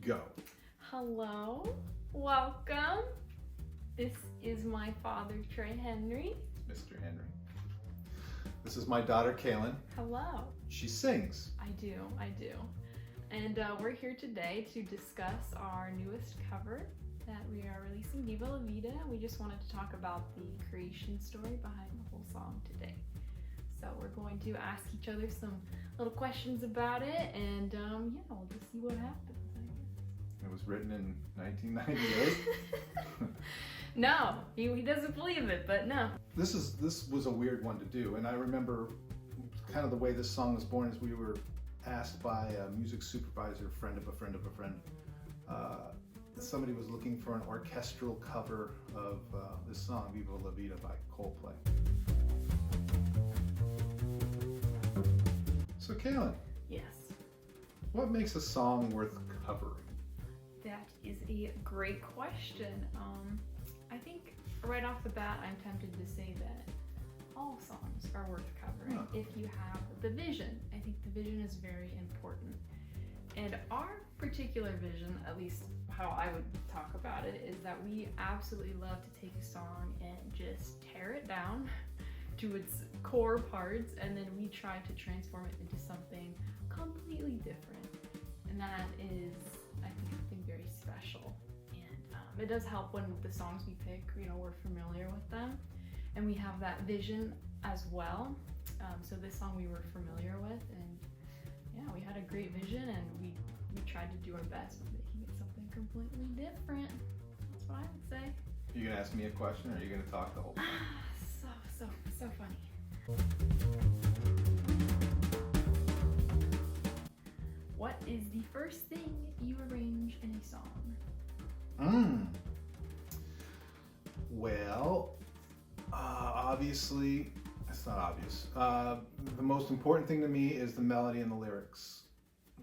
go. Hello, welcome. This is my father, Trey Henry. Mr. Henry. This is my daughter, Kalen. Hello. She sings. I do. And we're here today to discuss our newest cover that we are releasing, Viva La Vida. We just wanted to talk about the creation story behind the whole song today. So we're going to ask each other some little questions about it, and we'll just see what happens, I guess. It was written in 1998. No, he doesn't believe it, but no. This was a weird one to do, and I remember kind of the way this song was born is we were asked by a music supervisor, friend of a friend of a friend. Somebody was looking for an orchestral cover of this song, Viva La Vida by Coldplay. So Kalen, Yes. what makes a song worth covering? That is a great question. I think right off the bat, I'm tempted to say that all songs are worth covering if you have the vision. I think the vision is very important. And our particular vision, at least how I would talk about it, is that we absolutely love to take a song and just tear it down to its core parts, and then we try to transform it into something completely different. And that is, I think, something very special. And it does help when the songs we pick, we're familiar with them, and we have that vision as well. So this song we were familiar with, and yeah, we had a great vision, and we tried to do our best with making it something completely different. That's what I would say. Are you gonna ask me a question, or are you gonna talk the whole time? So funny. What is the first thing you arrange in a song? Well, obviously, it's not obvious. The most important thing to me is the melody and the lyrics.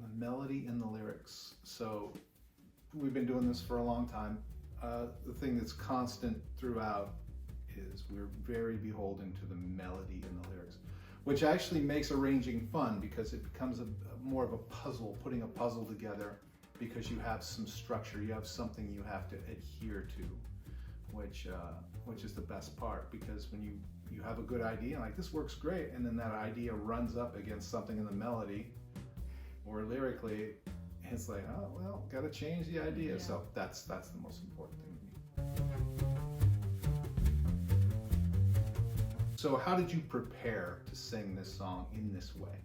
The melody and the lyrics. So we've been doing this for a long time. The thing that's constant throughout is we're very beholden to the melody and the lyrics, which actually makes arranging fun because it becomes more of a puzzle, putting a puzzle together, because you have some structure, you have something you have to adhere to, which is the best part, because when you have a good idea, like this works great, and then that idea runs up against something in the melody or lyrically, it's like, oh well, gotta change the idea. Yeah. So that's the most important thing to me. So how did you prepare to sing this song in this way?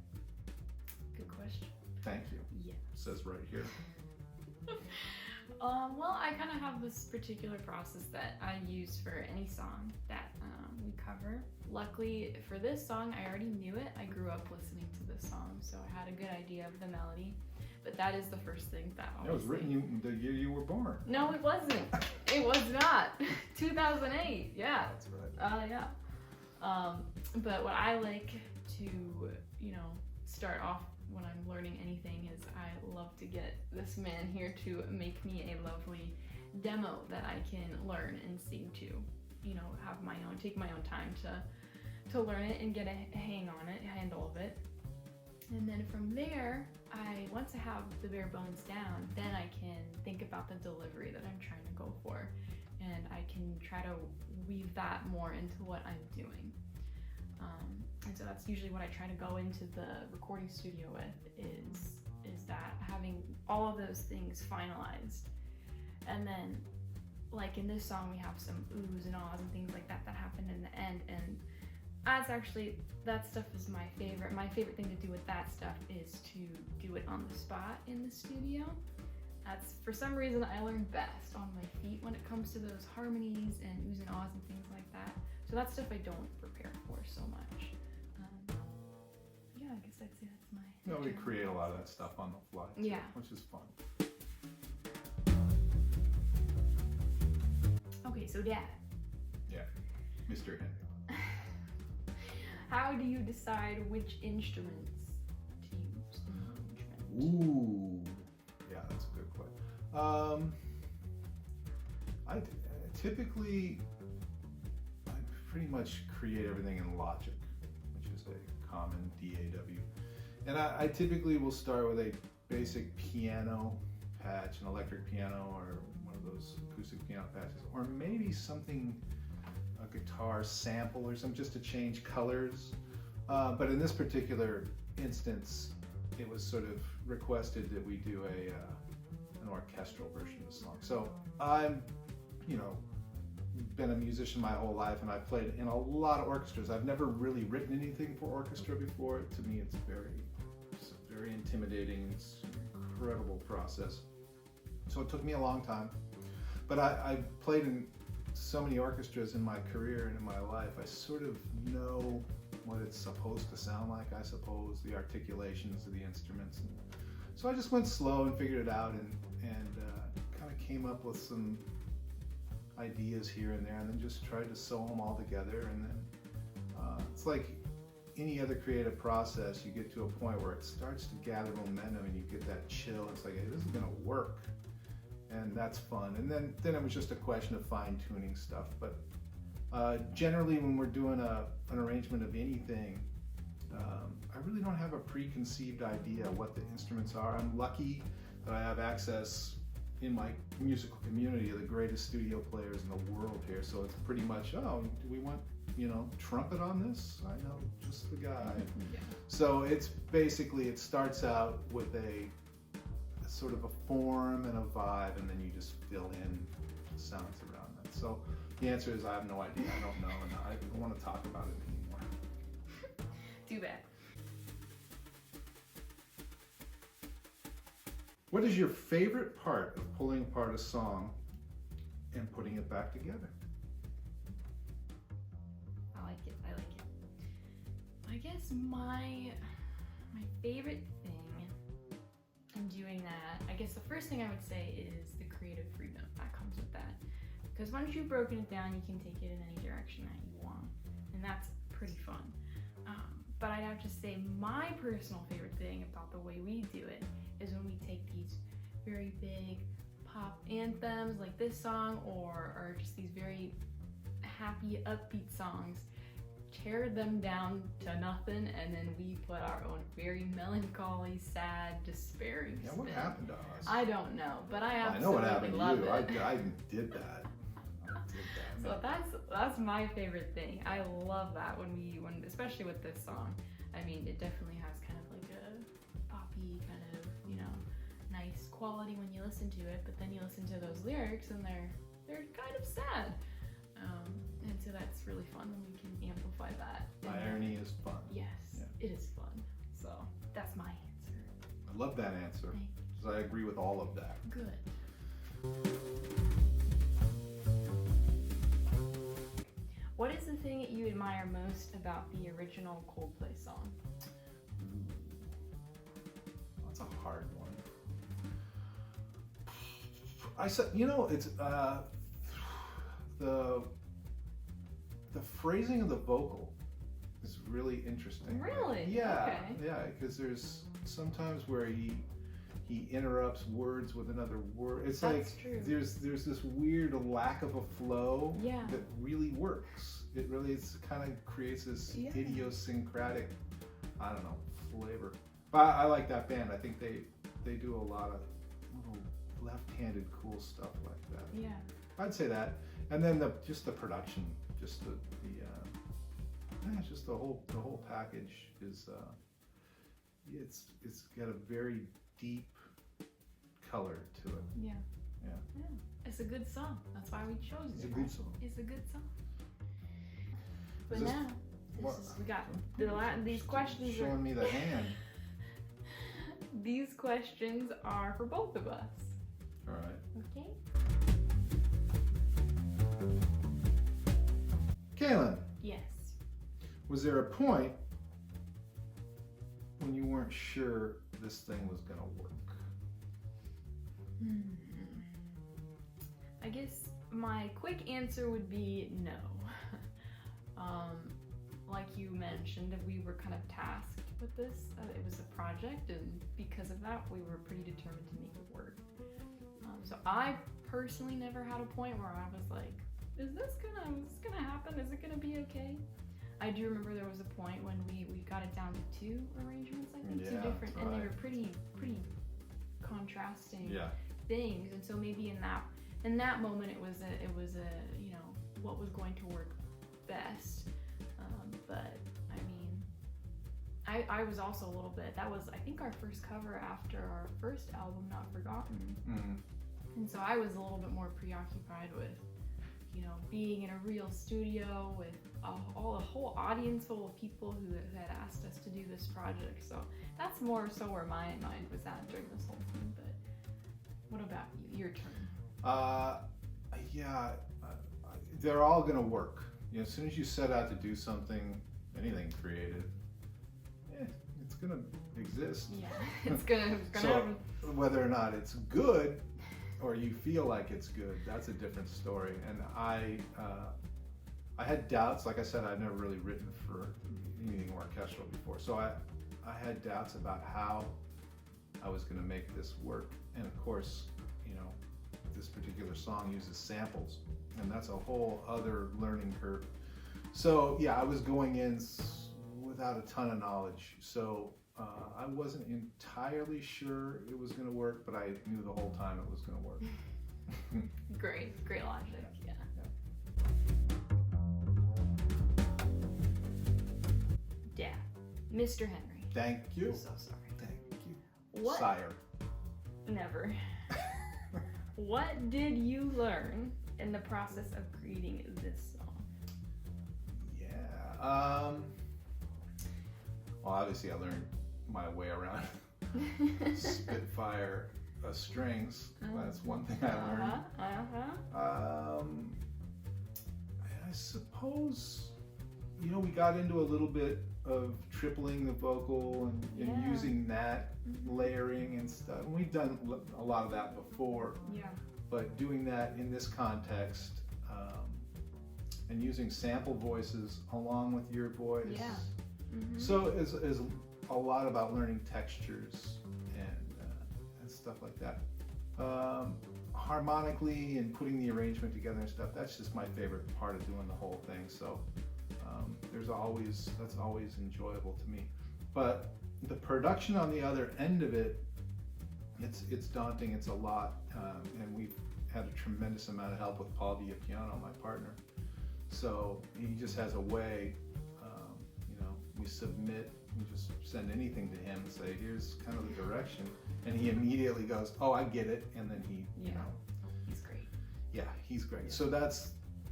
Good question. Thank you. Yeah. It says right here. Well, I kind of have this particular process that I use for any song that we cover. Luckily for this song, I already knew it. I grew up listening to this song, so I had a good idea of the melody. But that is the first thing that It was written the year you were born. No, it wasn't. It was not. 2008. Yeah. That's right. Yeah. But what I like to, start off when I'm learning anything is I love to get this man here to make me a lovely demo that I can learn and sing to. Take my own time to learn it and get a handle of it. And then from there, once I have the bare bones down, then I can think about the delivery that I'm trying to go for. And I can try to weave that more into what I'm doing. And so that's usually what I try to go into the recording studio with, is that having all of those things finalized. And then, like in this song, we have some oohs and ahs and things like that happen in the end. And that stuff is my favorite. My favorite thing to do with that stuff is to do it on the spot in the studio. That's, for some reason, I learn best on my feet when it comes to those harmonies and oohs and ahs and things like that. So that's stuff I don't prepare for so much. I guess I'd say that's my... No, we create a lot of that stuff on the fly, too, yeah, which is fun. Okay, so Dad. Yeah, Mr. Henry. How do you decide which instruments to use in the arrangement? Ooh, yeah, that's a good question. I pretty much create everything in Logic, which is a common DAW. And I typically will start with a basic piano patch, an electric piano or one of those acoustic piano patches, or maybe something, a guitar sample or something, just to change colors. But in this particular instance, it was sort of requested that we do an orchestral version of the song. So I'm, been a musician my whole life, and I've played in a lot of orchestras. I've never really written anything for orchestra before. To me, it's very intimidating. It's an incredible process. So it took me a long time, but I played in so many orchestras in my career and in my life. I sort of know what it's supposed to sound like, I suppose, the articulations of the instruments. And so I just went slow and figured it out, and kind of came up with some ideas here and there, and then just tried to sew them all together. And then it's like any other creative process, you get to a point where it starts to gather momentum and you get that chill. It's like, hey, this is gonna work, and that's fun. And then it was just a question of fine-tuning stuff. But generally, when we're doing an arrangement of anything, I really don't have a preconceived idea what the instruments are. I'm lucky that I have access in my musical community of the greatest studio players in the world here. So it's pretty much, oh, do we want, trumpet on this? I know just the guy. Yeah. So it's basically, it starts out with a sort of a form and a vibe, and then you just fill in sounds around that. So the answer is I have no idea. I don't know, and I don't want to talk about it anymore. Too bad. What is your favorite part of pulling apart a song and putting it back together? I like it. I guess my favorite thing in doing that, I guess the first thing I would say is the creative freedom that comes with that. Because once you've broken it down, you can take it in any direction that you want, and that's pretty fun. But I'd have to say my personal favorite thing about the way we do it is when we take these very big pop anthems like this song, or just these very happy, upbeat songs, tear them down to nothing, and then we put our own very melancholy, sad, despairing Yeah, spin. what happened to us? I don't know, but I I know what absolutely happened to love you. it. I did that. So that's my favorite thing. I love that when especially with this song. I mean, it definitely has kind of like a poppy kind of, nice quality when you listen to it, but then you listen to those lyrics and they're kind of sad. And so that's really fun when we can amplify that. Irony is fun. Yes, Yeah. It is fun. So that's my answer. I love that answer, because I agree with all of that. Good. What is the thing that you admire most about the original Coldplay song? That's a hard one. I said, it's the phrasing of the vocal is really interesting. Really? Yeah. Okay. Yeah, because there's sometimes where he interrupts words with another word. It's That's like true. there's this weird lack of a flow Yeah. that really works. It really kind of creates this idiosyncratic, I don't know, flavor. But I like that band. I think they do a lot of little left-handed cool stuff like that. Yeah. I'd say that. And then just the production, just just the whole package is it's got a very deep color to it. Yeah. Yeah. It's a good song. That's why we chose It's a it. good song. It's a good song. But Is this- now, we got these questions. Showing me the hand. These questions are for both of us. All right. Okay. Kalen, Yes. was there a point when you weren't sure this thing was gonna work? I guess my quick answer would be no. Like you mentioned, we were kind of tasked with this. It was a project, and because of that, we were pretty determined to make it work. So I personally never had a point where I was like, is this gonna happen? Is it gonna be okay? I do remember there was a point when we got it down to 2 arrangements, I think, 2 different, and they were pretty contrasting. Yeah. things, and so maybe in that moment it was a you know, what was going to work best. But I mean, I was also a little bit, that was I think our first cover after our first album, Not Forgotten. And so I was a little bit more preoccupied with, you know, being in a real studio with a whole audience full of people who had asked us to do this project. So that's more so where my mind was at during this whole thing. But what about you? Your turn. Yeah, they're all gonna work. You know, as soon as you set out to do something, anything creative, it's gonna exist. Yeah, it's gonna So happen. whether or not it's good, or you feel like it's good, that's a different story. And I had doubts. Like I said, I've never really written for anything orchestral before, so I had doubts about how I was going to make this work. And of course, you know, this particular song uses samples, and that's a whole other learning curve. So yeah, I was going in without a ton of knowledge, so I wasn't entirely sure it was going to work, but I knew the whole time it was going to work. Great logic. Yeah. Dad, Mr. Henry. Thank you. I'm so sorry. Thank you. What? Sire. Never. What did you learn in the process of creating this song? Yeah. Well, obviously I learned my way around Spitfire strings. That's one thing I learned. I suppose, you know, we got into a little bit of tripling the vocal and using that, layering and stuff. And we've done a lot of that before. Yeah. But doing that in this context, and using sample voices along with your voice. Yeah. So it's a lot about learning textures and stuff like that. Harmonically and putting the arrangement together and stuff, that's just my favorite part of doing the whole thing. So that's always enjoyable to me. But the production on the other end of it, it's daunting, it's a lot, and we've had a tremendous amount of help with Paul Viapiano, my partner. So he just has a way, you know, we just send anything to him and say, here's kind of the direction, and he immediately goes, oh, I get it, and then he, you know. He's great. Yeah, he's great. Yeah. So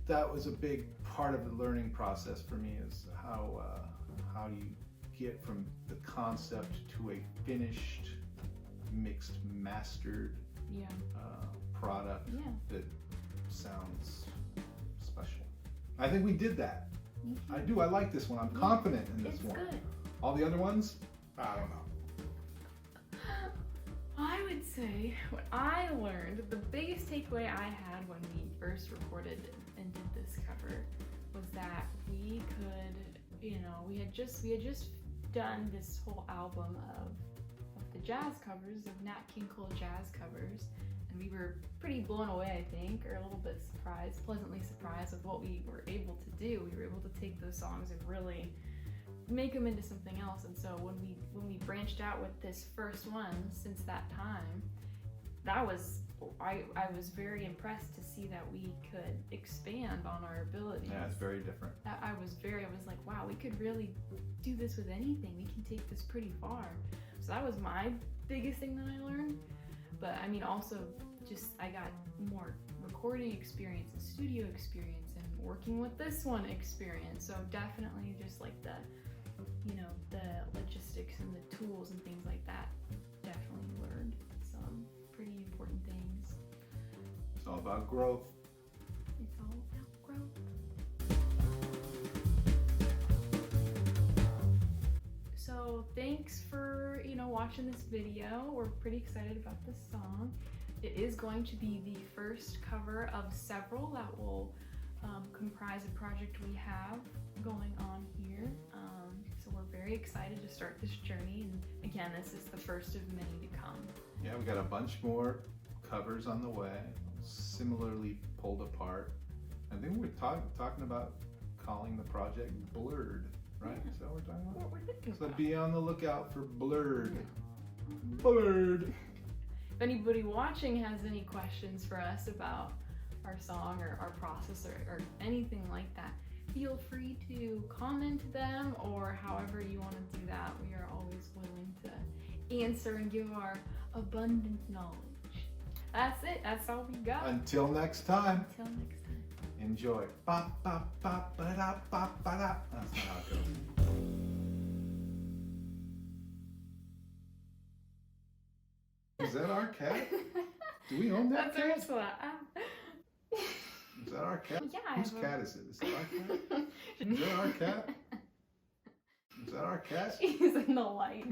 that was a big part of the learning process for me, is how you get from the concept to a finished, mixed, mastered product that sounds special. I think we did that. I do. I like this one. I'm confident in this one. Good. All the other ones, I don't know. I would say what I learned, the biggest takeaway I had when we first recorded and did this cover was that we could, you know, we had just done this whole album of the jazz covers, of Nat King Cole jazz covers, and we were pretty blown away, I think, or a little bit surprised, pleasantly surprised with what we were able to do. We were able to take those songs and really make them into something else. And so when we branched out with this first one, since that time, I was very impressed to see that we could expand on our abilities. Yeah, it's very different. I was like, wow, we could really do this with anything. We can take this pretty far. So that was my biggest thing that I learned. But I mean, also just I got more recording experience and studio experience and working with this one experience. So definitely just like the logistics and the tools and things like that, definitely learned some pretty important things. It's all about growth. It's all about growth. So thanks for, watching this video. We're pretty excited about this song. It is going to be the first cover of several that will comprise a project we have going on here. So we're very excited to start this journey. And again, this is the first of many to come. Yeah, we got a bunch more covers on the way, similarly pulled apart. I think we're talking about calling the project Blurred, right? Yeah. Is that what we're talking about? What we're thinking So about. be on the lookout for Blurred. Blurred. if anybody watching has any questions for us about our song or our process or anything like that, feel free to comment them, or however you want to do that. We are always willing to answer and give our abundant knowledge. That's it. That's all we got. Until next time, Until next time. enjoy. Ba, ba, ba, ba, da, ba, ba, da. That's not how it goes. Is that our cat? Do we own that That's cat? Ursula. Is that our cat? Yeah. Whose cat is it? Is that our cat? Is that our cat? Is that our cat? She's in the light.